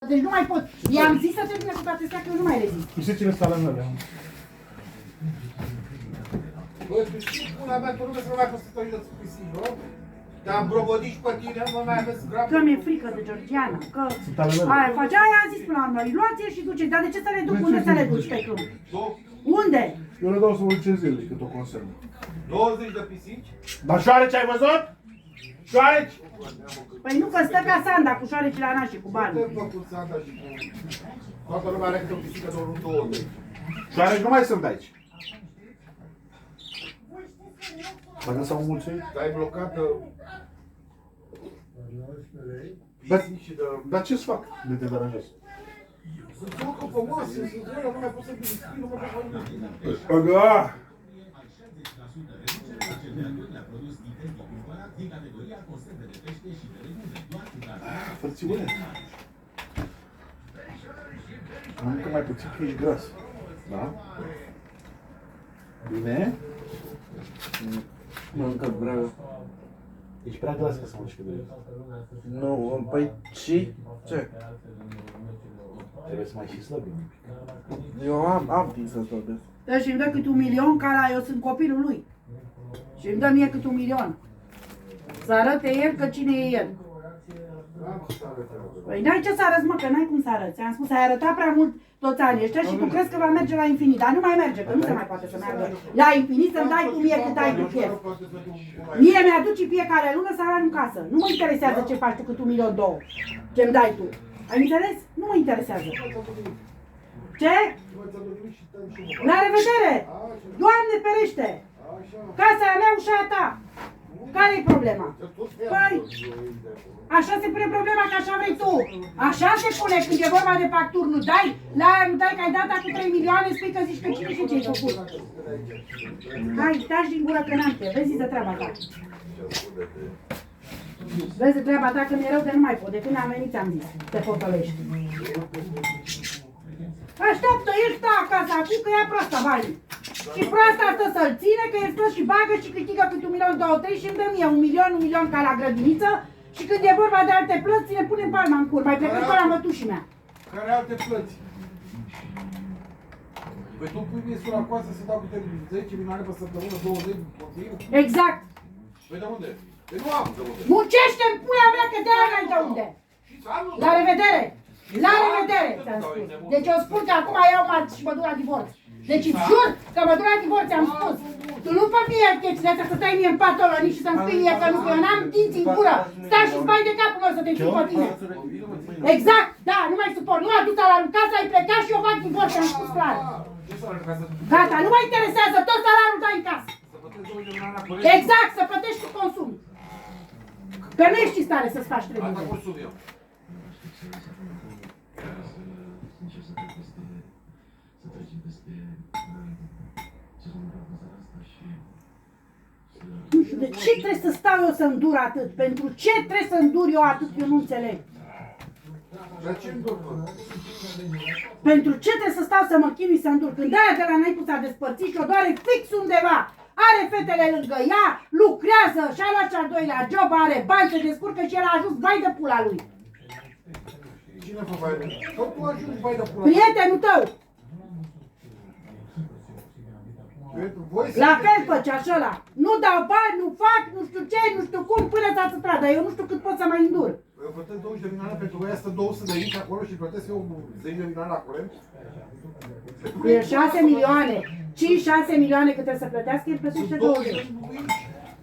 Deci nu mai pot. I-am zis să termine cu toate astea că eu nu mai rezist. Tu știi cine stă la mele? Bă, tu știi pula mea, tu nu vezi să mai poți să te uiți cu pisici, nu? Te-am brogodit și pe tine, nu mai aveți grabă. Că mi-e frică de Georgiana, că aia face, aia a zis până la urmă, luați-l și duceți, dar de ce să le duc? Unde să le duci pe câmp? Unde? Eu le dau să mă duce zilele cât o conservă. 20 de pisici? Dar șoareci ai văzut? Șoareci? Păi nu, că stă ca Sanda cu șoarecii la naș și cu bani. Te-am făcut Sanda și cu... Toată lumea are câte o pisică doar un 20. Șoareci nu mai sunt aici. Dacă s-au mulțumit? Ai blocat Pisici și de... Dar ce-ți fac de te deranjezi? Sunt urcă pe masă, sunt grele, nu mai pot să biscuit, nu mai pot să... Aga! Frățiune! Mănâncă mai puțin că ești gras. Da? Bine? Mănâncă greu. Ești prea gras ca să mănânci cât de Nu, păi ce? Ce? Trebuie să mai și slăbi un pic. Eu am timp să slăbesc. Dă și îmi dă cât 1 milion, ca la eu sunt copilul lui. Și îmi dă mie cât 1 milion. Să arate el că cine e el. Păi n-ai ce să arăți, mă, că n-ai cum să arăți. Am spus, ai arătat prea mult toți anii ăștia și tu crezi că va merge la infinit. Dar nu mai merge, că nu se mai poate să meargă la infinit, să-mi dai tu mie cât ai tu chef. Mie mi-aduci fiecare lună salariul în casă. Nu mă interesează ce faci tu cât 1 milion 2. Ce-mi dai tu. Ai înțeles? Nu mă interesează. Ce? La revedere! Doamne ferește! Casa e a mea, ușa e a ta. Care-i problema? Păi, așa se pune problema că așa vrei tu. Așa se pune când e vorba de facturi. Nu dai, la aia nu dai că ai dat cu 3 milioane, spui că zici că cine și ce-ai făcut. Hai, taci din gură că n-am te. Vezi de treaba ta. Vezi de treaba ta că mi-e rău de nu mai pot. De când am venit ți-am zis. Te potolești. Așteaptă, el stă acasă acum că ia proasta banii. Și proasta stă să-l ține, că el stă și bagă și câștigă cât 1 milion, 2, 3 și îmi dă mie 1 milion ca la grădiniță. Și când e vorba de alte plăți, ne punem palma în cur, mai plecând pe la mătușii mea. Care alte plăți? Păi tu pui mie sura coasă să dau câte 10 milioane pe săptămână, 20 continuu? Exact. Păi de unde? Păi nu am de unde. Muncește-mi pula mea că de-aia n-ai de unde. La revedere! La revedere, ți-am spus. Deci eu spun că acum iau și mă duc la divorț. Deci îți jur că mă duc la divorț, ți-am spus. Tu nu fă mie chestia asta să stai mie în patul ăla și să-mi spui mie că nu, că eu n-am dinți în gură. Stai și spai de capul meu să te închid pe tine. Exact, da, nu mai suport. Nu a dus salariul în casă, ai plecat și eu fac divorț, ți-am spus clar. Gata, nu mă interesează, tot salariul dai în casă. Exact, să plătești cu consum. Că nu ești în stare să-ți faci trebuie. Nu știu, de ce trebuie să stau eu să îndur atât? Pentru ce trebuie să îndur eu atât? Eu nu înțeleg. Pentru ce trebuie să stau să mă chinui să îndur? Când aia de la Naicu s-a despărțit și o doare fix undeva. Are fetele lângă ea, lucrează și-a luat și-al doilea job, are bani, se descurcă și el a ajuns bai de pula lui. Cine fă bai de pula? Că tu ajungi bai de pula. Prietenul tău. La fel făcea și ăla. Nu dau bani, nu fac, nu știu ce, nu știu cum, până s-a suprat, dar eu nu știu cât pot să mai îndur. Eu plătesc 20 de milioane pentru că ea stă 200 de inci acolo și plătesc eu 10 de milioane la curent. E 6 milioane. 5-6 milioane cât trebuie să plătească, el plătește 20.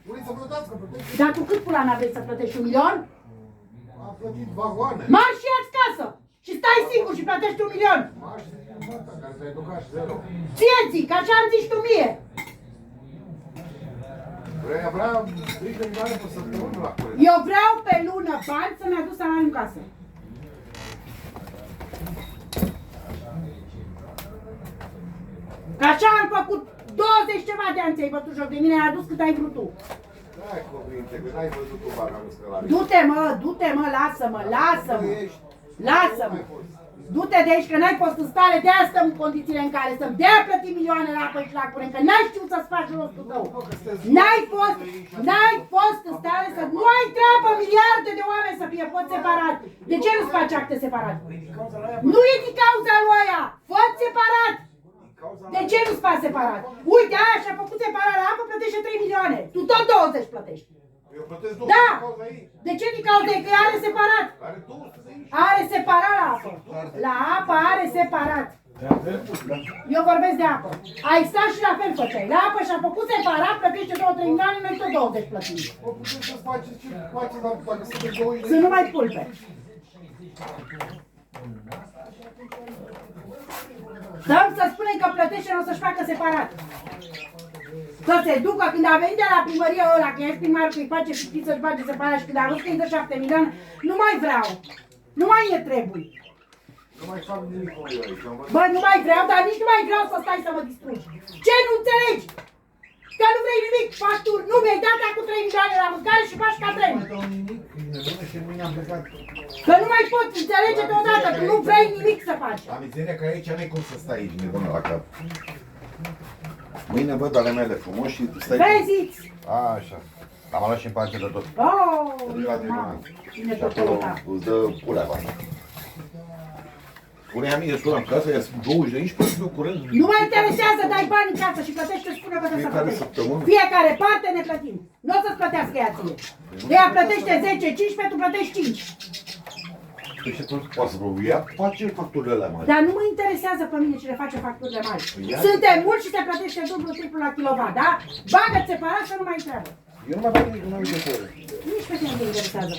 Vrei să plătească, plătește. Dar tu cât pula n-a vrei să plătești 1 milion? A plătit vagoane. Marși și ia-ți casă! Și stai singur și plătești 1 milion! Marși și fata care te-a educat și zero. Ție zic, așa am zis tu mie! Vrea 30 de milioane pe săptămână la curent. Eu vreau pe lună bani să-mi aduc salariul în casă. Că așa am făcut 20 ceva de ani ți-ai bătut joc de mine, ai adus cât ai vrut tu. N-ai cuvinte, că n-ai văzut tu bani, am scălat. Du-te mă, lasă-mă, lasă-mă. Lasă-mă. Du-te de aici că n-ai fost în stare, de-aia stăm în condițiile în care stăm. De-aia plătim milioane la apă și la curent, că n-ai știut să-ți faci rostul tău. N-ai fost în stare să... Nu ai treabă, miliarde de oameni să fie fost separat. De ce nu-ți faci acte separat? Nu e din cauza lui ăia. Fă-ți separat. De ce nu-ți faci separat? Uite, aia și-a făcut separat la apă, plătește 3 milioane. Tu tot 20 plătești. Eu plătesc 2 Da! din cauza ei. De ce din cauza ei? Că are separat. Are 200 de aici. Are separat la apă. La apă are separat. Eu vorbesc de apă. Ai stat și la fel făceai. La apă și-a făcut separat, plătește 2-3 milioane, noi tot 20 plătim. O puteți să faceți ce faceți, dar dacă sunteți 20 de Sunt numai pulpe. Dăm să spunem că plătește, nu o să-și facă separat. Să se ducă când a venit de la primărie ăla, că ești primarul, că îi face știi să-și bage separat și când a văzut că îi dă 7 milioane, nu mai vreau. Nu mai e trebuie. Nu mai fac nimic cu eu aici. Bă, nu mai vreau, dar nici nu mai vreau să stai să mă distrugi. Ce nu înțelegi? Că nu vrei nimic, facturi, nu mi-ai dat acum 3 milioane la mâncare și faci ca Nu vrei. mai dau nimic, e nebună și mâine am plecat. Că nu mai poți înțelege deodată, că nu vrei nimic să faci. Am înțeles că aici nu-i cum să stai aici, nebună la cap. Mâine văd ale mele frumos și stai... Veziți! Așa. Am luat și în parte de tot. Oh, Te duci la tribunal. cine Și tot acolo căuta. îți dă pulea bani. Spunea mie, sună în casă, ia 20 de aici, pentru că curând. Nu mă interesează, dai bani în casă și plătește, spune că trebuie să Fiecare plătești. săptămână? Fiecare parte ne plătim. Nu o să-ți plătească ea ție. Ea plătește 10-15, tu plătești 5. Păi și tu poți să probi, ia, face facturile alea mari. Dar nu mă interesează pe mine cine face facturile mari. Ia. Suntem mulți și se plătește dublu, triplu la kilowatt, da? Bagă-ți separat să nu mai întreabă. Eu nu mai fac nimic, nu am nicio soră. Nici pe tine nu te interesează.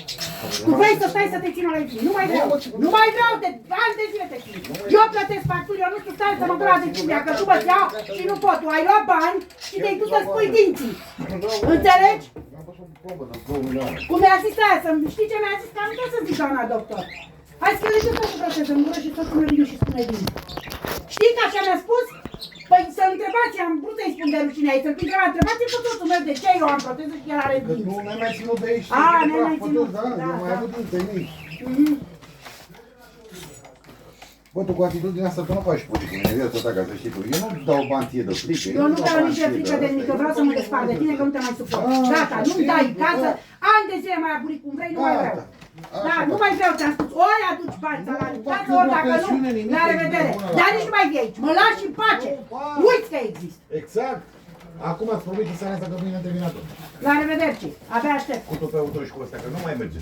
Tu vrei să stai să te țină la tine. Nu mai vreau. Nu mai vreau, de ani de zile te țin. Eu plătesc facturi, eu nu știu stare să mă duc la decizia, că tu mă iau și nu pot. Tu ai luat bani și te-ai dus să spui dinții. Înțelegi? Am fost o probă de 2 milioane. Cum mi-a zis aia, știi ce mi-a zis? Că am uitat să zic doamna doctor. Hai să le tot proces în gură și tot până vine și spune din. Știi că așa mi-a spus? Păi să întrebați, am vrut să-i spun de rușine aici, să-l întreba, întrebați pe totul meu de ce eu am proteză și el are Că dinți. nu ne-ai mai ținut de aici. A, știi, ne-ai mai praf, ținut, Da, da, eu mai da. avut dinți de mici. Mhm. Bă, tu cu atitudinea asta, tu nu faci politică, în viața ta, ca să știi tu. Eu nu dau bani ție de frică. Eu nu dau bani nici ție de frică de nimic, că vreau să mă despart de tine, că nu te mai suport. Ah, Gata, nu-mi știi, dai casă, da. ani de zile mai aburi cum vrei, nu mai vreau. Gata. Da, Așa, nu da. mai vreau, ți-am spus, ori aduci bani salariu, Nu, casă, nu, ori nu, dacă pensiune, nu, nimic, la nimic, revedere. nimic, nimic. Dar nici nu mai vii aici, mă lași în pace. Nu, Uiți că există. Exact. Acum îți promit în seara asta că mâine am terminat tot. La revedere, ci. Abia aștept. Cu tupeutul și cu ăsta, că nu mai merge.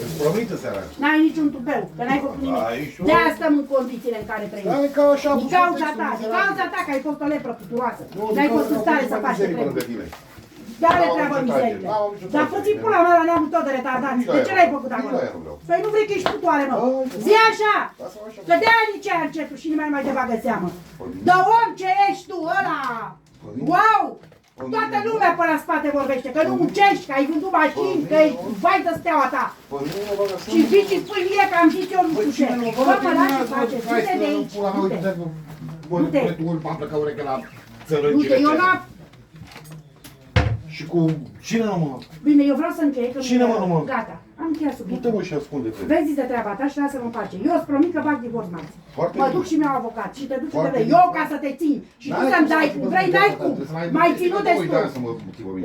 Îți promit în seara asta. N-ai niciun tupeu, că n-ai făcut nimic. Ai și o- De-aia stăm în condițiile în care trăim. Dar e ca așa. Din cauza ta, din cauza ta, că ai fost o lepră puturoasă. N-ai fost în stare să faci ce trebuie. Dar le treabă mizerile. Dar fă-ți pula mea la neamul tot de retardanți. De ce l-ai făcut acolo? Păi nu vrei că ești putoare, mă. Zi așa! Că de-aia nici aia încetul și nimeni mai te bagă seamă. De om ce ești tu, ăla! Wow! Toată lumea pe la spate vorbește, că nu muncești, că ai vândut mașini, că e vai de steaua ta. Și vii și spui mie că am zis eu nu știu ce. Bă, mă lași să faceți, du-te de aici, du-te. Du-te. M-am plecat ureche la Du-te, țărăcile. eu n-am... Și cu cine nu mă? Bine, eu vreau să închei, că Cine mă, nu mă? Gata, am încheiat Nu subiectul. te mă și ascunde-te. Vezi de treaba ta și lasă-mă în pace. Eu îți promit că bag divorț marți. Foarte Mă bine. duc și mi-au avocat și te duci Foarte unde vrei. bine. Eu ca să te țin și tu să-mi dai cum vrei, n-ai cum. Mai ținut destul.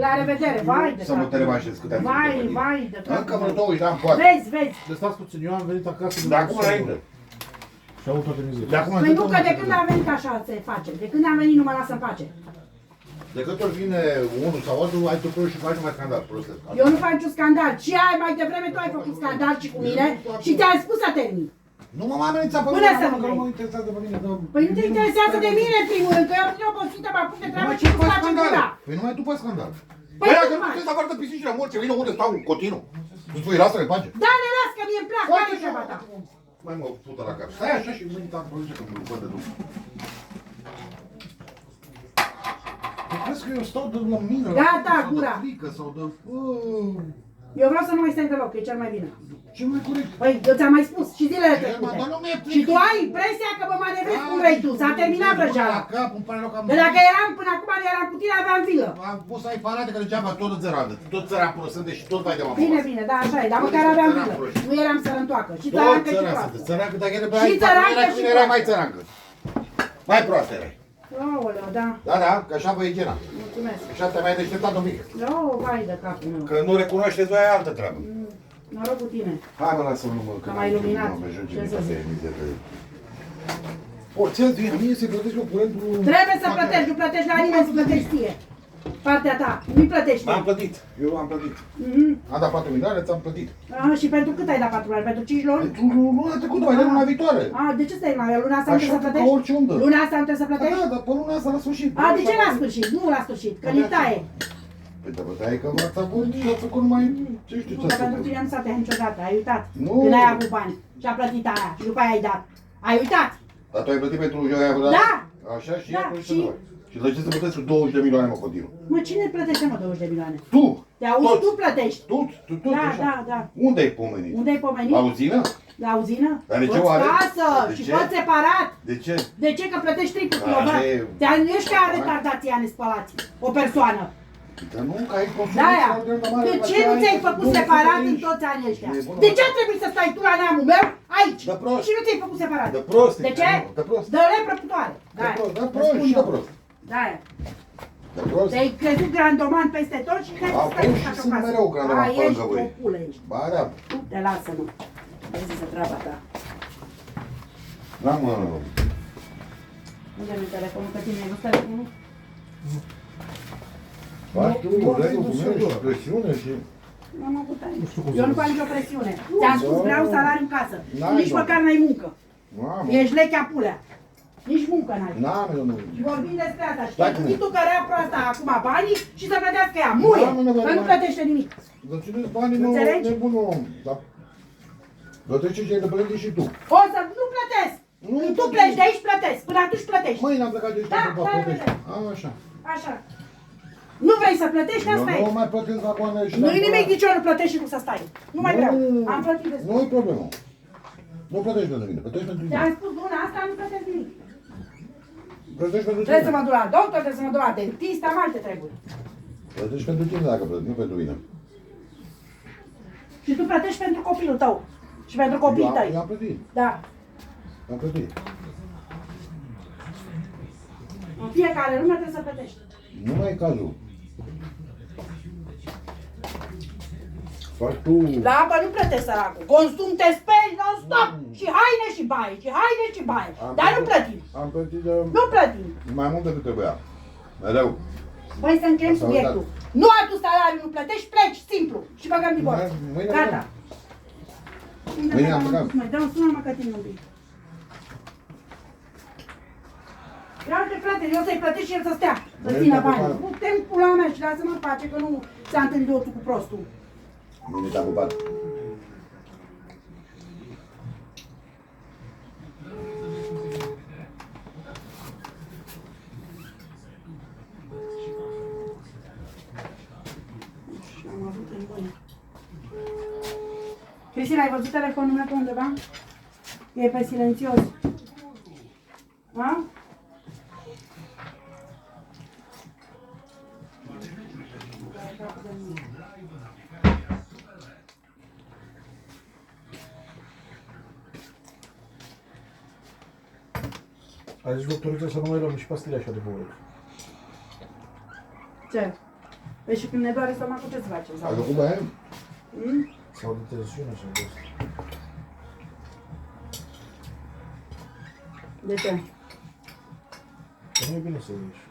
La revedere, vai de Să mă tot. te revanșezi câte am Vai, ținut pe vai de tot. Încă vreo două îi dam poate. Vezi, vezi. De stați puțin, eu am venit acasă. De acum înainte. Și au toate mizerile. De acum Păi nu, că de când am venit așa se face. De când am venit nu mă lasă în pace. De câte ori vine unul sau altul, ai tu și faci mai scandal. Prostesc. Eu nu fac niciun scandal. Și ai mai devreme tu ai făcut scandal și cu mine și te-am spus să termin. Nu mă mai amenința pe Până mine, să acum, nu că nu vrei. mă interesează pe mine. Păi nu te interesează de mine în primul rând, că eu vin obosită, mă apuc de treabă și nu fac gura. Păi numai tu faci scandal. Păi Păi nu dacă nu faci. puteți să afară de pisicile morți, vină unde stau continuu. Tu spui, lasă-le în pace. Da, ne las că mie îmi plac, care e treaba ta? Mai mă pută la cap. Stai așa și mâine te-am promit că mă văd de după. Tu crezi că eu stau de la mine? Gata, sau gura. de frică sau de... Eu vreau să nu mai stai deloc, că e cel mai bine. Ce mai corect? Păi, eu ți-am mai spus și zilele Dar trecute. nu mi-e Și tu ai impresia că mă manevrezi cum vrei tu. S-a terminat vrăjeala. La cap, îmi pare rău că am... De dacă eram până acum, eram cu tine, aveam vilă. Am pus ai parate că degeaba tot țărană. Tot țăran până sunt și tot mai de mamă. Bine, bine, da, așa e, dar măcar aveam vilă. Nu eram sărăntoacă. Și Tot țărancă și țăran proastă. sunt. Țărancă, dacă era pe Și ai, țărancă era și când erai proastă. mai țărancă. Mai proastă erai. Aoleu, da, Da, da, că așa vă e gena. mulțumesc. Așa te mai deșteptat un pic. Oh, vai de capul meu. Că nu recunoașteți voi altă treabă. Noroc cu tine. Hai mă, lasă-mă, mă, că Am mai iluminat. mă ajunge Ce din să toate zic? mizerele. O, ți-ați zis, mie se plătește cu curentul... Trebuie să plătești, nu plătești la nimeni, să plătești ție. Partea ta, nu-i plătești. M-am plătit, eu am plătit. Am dat 4 milioane, ți-am plătit. Și pentru cât ai dat 4 luni? Pentru 5 luni? Pentru luna trecută, mai de luna viitoare. De ce stai mai? Luna asta nu trebuie Așa să ca plătești? orice undă. Luna asta nu trebuie să Da, plătești? da, dar pe luna asta la sfârșit. De ce la sfârșit? Nu la sfârșit, că ni taie. Păi da, bă, dar e că v-ați avut și ați făcut numai... Ce știu ce Dar ați pentru făcut. tine nu s-a tăiat niciodată, ai uitat. Nu. Când ai avut bani și a plătit aia și după aia ai dat. Ai uitat? Dar tu ai plătit pentru joia aia? Da. Așa și Da, ea plătește și- și... Și de ce să plătesc cu 20 de milioane, mă, continuu? Mă, cine plătește, mă, 20 de milioane? Tu! Te auzi, Toți. tu plătești. Tu, Da, așa. da, da. Unde ai pomenit? Unde ai pomenit? La uzină? La uzină? Dar de ce Poți oare? casă De și ce? poți separat. De ce? De ce? Că plătești triplu Da, kilogram. așa e. Nu ești ca retardația nespălați. O persoană. Dar nu, că ai consumit De-aia. extraordinar de mare, De ce așa nu ai ți-ai făcut 200 separat de în aici. toți anii ăștia? E bună, De mă. ce trebuie să stai tu la neamul meu aici? Da prost. Și nu ți-ai făcut separat? De prost. De ce? De prost. De leprăputoare. De prost, da prost și de prost. De-aia. De prost. Te-ai crezut grandoman peste tot și te-ai Acum stai și așa sunt acasă. mereu grandoman pe Ești lângă voi. o pulă ești. Ba, da. Nu te lasă, nu. Vezi să treaba ta. Da, mă. Unde mi telefonul? Că tine ai văzut telefonul? Faci tu, Nu, vrei nu, documente nu, și presiune și... Nu am avut aici. știu cum Eu să nu zic. fac nicio presiune. Ți-am spus, vreau salariu în casă. N-ai, Nici mă. măcar n-ai muncă. Mamă. Ești lechea pulea. Nici muncă n-ai. N-am, eu nu. Și vorbim despre asta. Și Stai te-ai cu gândit mine. tu că rea proasta acum banii și să plătească ea. Muie! Da, mă, nu, Că nu mă. plătește nimic. Dar țineți banii, nu, Înțelegi? nebunul om. Dar... Dar trece ce le plătești și tu. O să nu plătesc. Nu, Când tu nu, pleci de aici, plătesc. Până atunci plătești. Mâine am plecat de aici Da, pentru da, plătești. da. Așa. Așa. Nu vrei să plătești, Eu asta e. nu mai plătesc acum și... Nu-i nimic, nici eu nu plătesc și cum să stai. Nu mai vreau. Am plătit destul. Nu e problemă. Nu plătești pentru mine, plătești pentru Ți-am tine. spus luna asta, nu plătesc nimic. Plătești pentru Trebuie să tine. mă duc la doctor, trebuie să mă duc la dentist, am alte treburi. Plătești pentru tine dacă plătești, nu pentru mine. Și tu plătești pentru copilul tău. Și pentru copiii tăi. Eu am plătit. Da. Am plătit. În fiecare lună trebuie să plătești. Nu mai e cazul. Faci tu... La apă nu plătești săracul. Consum te speli non-stop. Și haine și baie, și haine și baie. Dar nu plătim. Am plătit de... Nu plătim. mai mult decât trebuia. Mereu. Băi, să încheiem Asta subiectul. uitat. Nu adu salariul, nu plătești, pleci, simplu. Și băgăm divorț. Mâine Gata. Mâine am plecat. Mai dau, sună-mă că tine un pic. Ia-te, frate, eu să-i plătești și el să stea, să Mâine țină te-am banii. pupat. Nu te pula mea și lasă-mă în pace că nu s-a întâlnit oțul cu prostul. Mâine te-am pupat. Și am avut în mână. Cristina, ai văzut telefonul meu pe undeva? E pe silențios. Ha? A zis doctorița să nu mai luăm nici pastile așa de băut. Ce? Păi și când ne doare stomacul, ce să facem? Ai Sau? făcut baie? Hmm? Sau de tensiune sau de asta. De ce? Că nu e bine să ieși.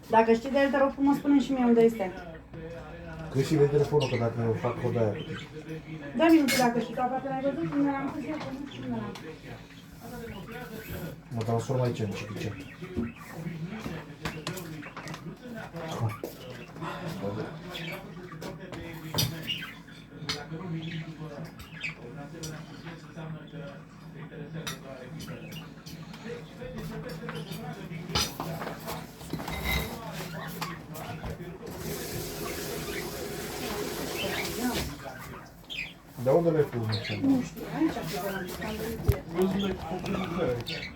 Dacă știi de el, te rog frumos, spune și mie unde este. Cristi, vei telefonul că dacă fac hodaia. Da, minutul dacă știi, că aproape l-ai văzut, unde l-am pus eu, că nu știu unde l-am. Mă transform aici în cichice. De unde le pun? Nu știu, aici am pus la Văzule cu aici.